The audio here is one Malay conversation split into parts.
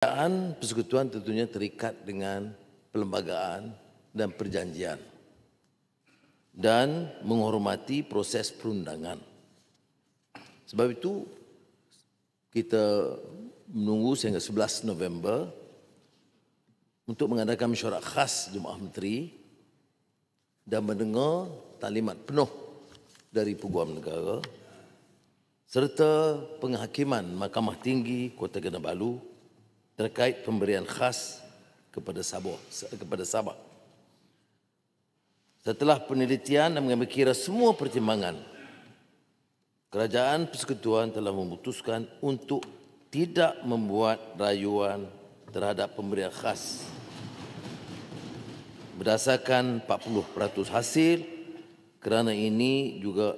Kerajaan persekutuan tentunya terikat dengan perlembagaan dan perjanjian dan menghormati proses perundangan. Sebab itu kita menunggu sehingga 11 November untuk mengadakan mesyuarat khas Jemaah Menteri dan mendengar taklimat penuh dari Peguam Negara serta penghakiman Mahkamah Tinggi Kota Kinabalu terkait pemberian khas kepada Sabah. Setelah penelitian dan mengambil kira semua pertimbangan, Kerajaan Persekutuan telah memutuskan untuk tidak membuat rayuan terhadap pemberian khas berdasarkan 40% hasil, kerana ini juga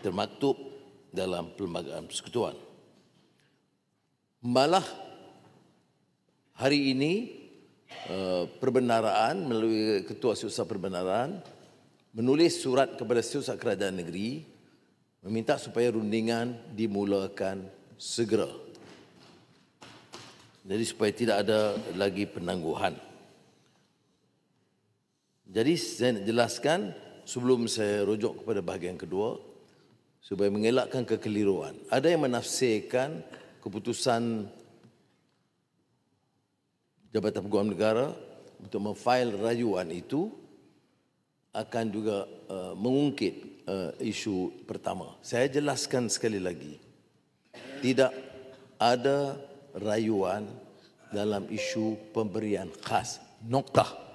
termaktub dalam Perlembagaan Persekutuan. Malah hari ini Perbendaraan melalui Ketua Setiausaha Perbendaraan menulis surat kepada Setiausaha Kerajaan Negeri meminta supaya rundingan dimulakan segera. Jadi supaya tidak ada lagi penangguhan. Jadi saya nak jelaskan sebelum saya rujuk kepada bahagian kedua supaya mengelakkan kekeliruan. Ada yang menafsirkan keputusan Jabatan Peguam Negara untuk memfail rayuan itu akan juga mengungkit isu pertama. Saya jelaskan sekali lagi, tidak ada rayuan dalam isu pemberian khas. Noktah.